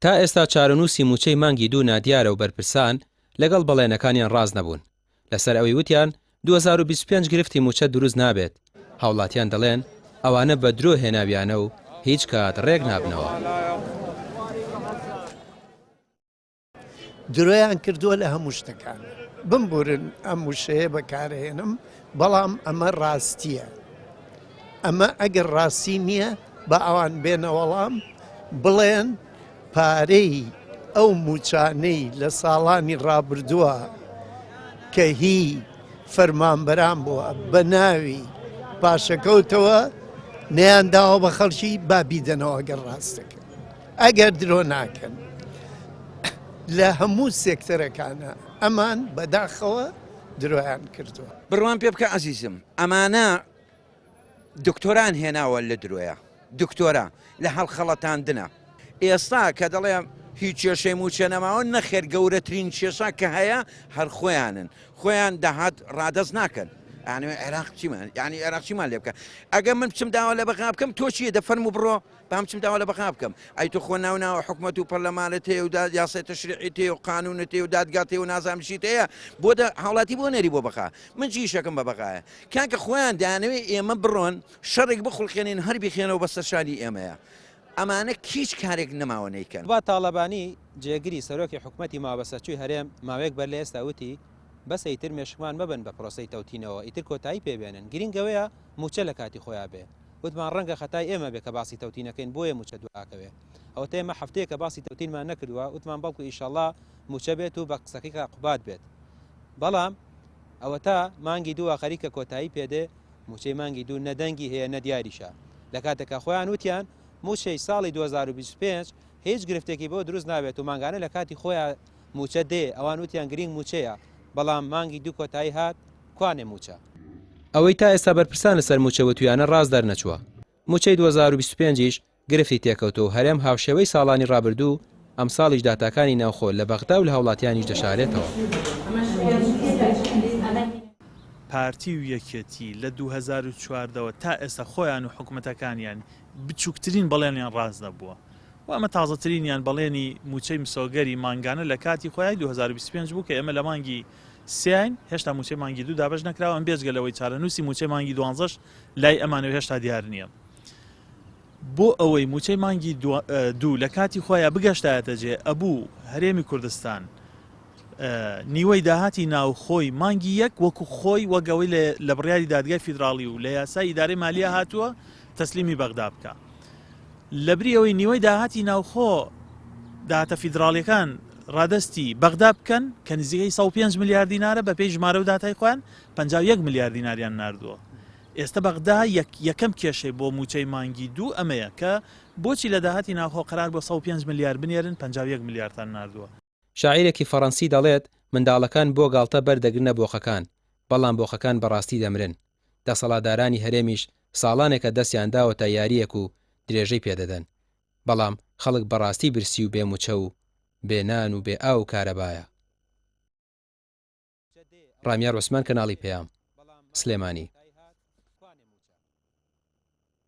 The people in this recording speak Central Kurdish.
تا ئێستا چارەنووسی موچەی مانگی دوو نادیارە و بەرپرسان لەگەڵ بەڵێنەکانیان ڕاز نەبوون لەسەر ئەوەی وتیان 2025 گرفتی موچە دروست نابێت هاوڵاتیان دەڵێن ئەوانە بە درۆ هێناویانە و هیچ کات ڕێک نابنەوە. درۆیان کردووە لە هەموو شتەکان بمبورن ئەم وشەیە بەکارهێنم بەڵام ئەمە ڕاستیە ئەمە ئەگەر ڕاستی نییە بە ئەوان بێنە وەڵام بڵێن پارەی ئەو موچانەی لە ساڵانی ڕابردووە کە هی فەرمانبەران بووە بە ناوی پاشەکەوتەوە نەیانداوە بە خەڵکی بابیدەنەوە ئەگەر ڕاستەکە ئەگەر درۆ ناکەن لە هەموو سێکتەرەکانە ئەمان بەداخەوە درۆیان کردووە. بڕوان پێ بکە عەزیزم ئەمانە دکتۆران هێناوە لە درۆیە دکتۆرە لە هەڵخەڵەتاندنە ئێستا کە دەڵێ هیچ کێشەی موچە نەماوە نەخێر گەورەترین کێشە کە هەیە هەر خۆیانن خۆیان داهات ڕادەست ناکەن یعنی عێراق چیمان یعنی عێراق چیمان لێ بکە ئەگە من بچم داوا لە بەغا بکەم تۆ چیە دەفەرمو بڕۆ بام چم داوا لە بەغا بکەم ئەی تۆ خۆ ناوناوە حکومەت و پەرلەمانت هەیە و یاسای تەشریعی تێ و قانونت هەیە و دادگات هەیە و نازانم چیت هەیە بۆ هاوڵاتی بۆ نەری بۆ بەغا من چیشەکەم بە بەغایە کاکە خۆیان دەیانەوێت ئێمە بڕۆن شەڕێک بخڵقێنین هەر بخێنەوە بە سەرشانی ئێمەیە ئەمانە هیچ کارێک نەماوە نەیکەن. با تاڵەبانی جێگیری سەرۆکی حکومەتی مابەسەرچووی هەرێم ماوەیەک بەر لە ئێستا وتی بەس ئیتر مێشکمان مەبن بە پرۆسەی تەوتینەوە ئیتر کۆتایی پێبێنن گرنگەوەیە موچە لە کاتی خۆیان بێ وتمان ڕەنگە خەتای ئێمە بێ کە باسی تەوتینەکەین بۆیە موچە دواکەوێ ئەو تێمە هەفتەیە کە باسی تەوتینمان نەکردووە وتمان بەڵکو ئیشەڵڵا موچە بێت و بە قسەکەی قوبات بێت بەڵام ئەوە تا مانگی دووە خەریکە کۆتایی پێدێ موچەی مانگی دوو نەدەنگی هەیە نەدیاریشە لە کاتێکە خۆیان وتیان موچەی ساڵی 2025 هیچ گرفتێکی بۆ دروست نابێت و مانگانە لە کاتی خۆیان موچە دێ ئەوان وتیان گرنگ موچەیە بەڵام مانگی دوو کۆتایی هات کوانێ موچە ئەوەی تا ئێستا بەرپرسان لەسەر موچەوەتویانە ڕاست دەرنەچووە موچەی 2025ش گرفتی تێکەوتە و هەرێم هاوشێوەی ساڵانی ڕابردوو ئەم ساڵیش داتاکانی ناوخۆ لە بەغدا و لە هەوڵاتیانیش دەشارێتەوە. پارتی و یەکێتی لە 2014ەوە تا ئێستا خۆیان و حکوومەتەکانیان بچووکترین بەڵێنیان ڕاست نەبووە و ئەمە تازەترینیان بەڵێنی موچەی مسۆگەری مانگانە لە کاتی خۆیان 2025 بوو کە ئێمە لە مانگی سیاین هێشتا موچەی مانگی دوو دابش نەکراوە ئەم بێزگەلەوەی چارەنووسی موچەی مانگی 12ش لای ئەمانەوە هێشتا دیار نییە بۆ ئەوەی موچەی مانگی دوو لە کاتی خۆیان بگەشتایەتە جێ ئەبوو هەرێمی کوردستان نیوەی داهاتی ناوخۆی مانگی یەک وەکو خۆی وەگەوەی لە بڕیاری دادگای فیدراڵی و لە یاسای ئیدارەی مالیە هاتووە تەسلیمی بەغدا بکە لەبری ئەوەی نیوەی داهاتی ناوخۆ داهاتە فیدراڵیەکان ڕادستی بەغدا بکەن کە نزیکەی 105 میلیارد دینارە بە پێی ژمارە و داتای خۆیان 51 میلیارد دیناریان ناردووە ئێستا بەغدا یەکەم کێشەی بۆ موچەی مانگی دوو ئەمەیە کە بۆچی لە داهاتی ناوخۆ قەرار بۆ 105 میلیارد بنێرن 51 میلیاردتان ناردووە. شاعیرێکی فەڕەنسی دەڵێت منداڵەکان بۆ گاڵتە بەردەگرنە بۆخەکان بەڵام بۆخەکان بەڕاستی دەمرن دەسەڵاتدارانی هەرێمیش ساڵانێکە دەستیان داوەتە یاریەک و درێژەی پێدەدەن بەڵام خەڵک بەڕاستی برسی و بێ موچە و بێنان و بێ ئاو کارەبایە. ڕامیار وەسمان کەناڵی پێیام سلێمانی.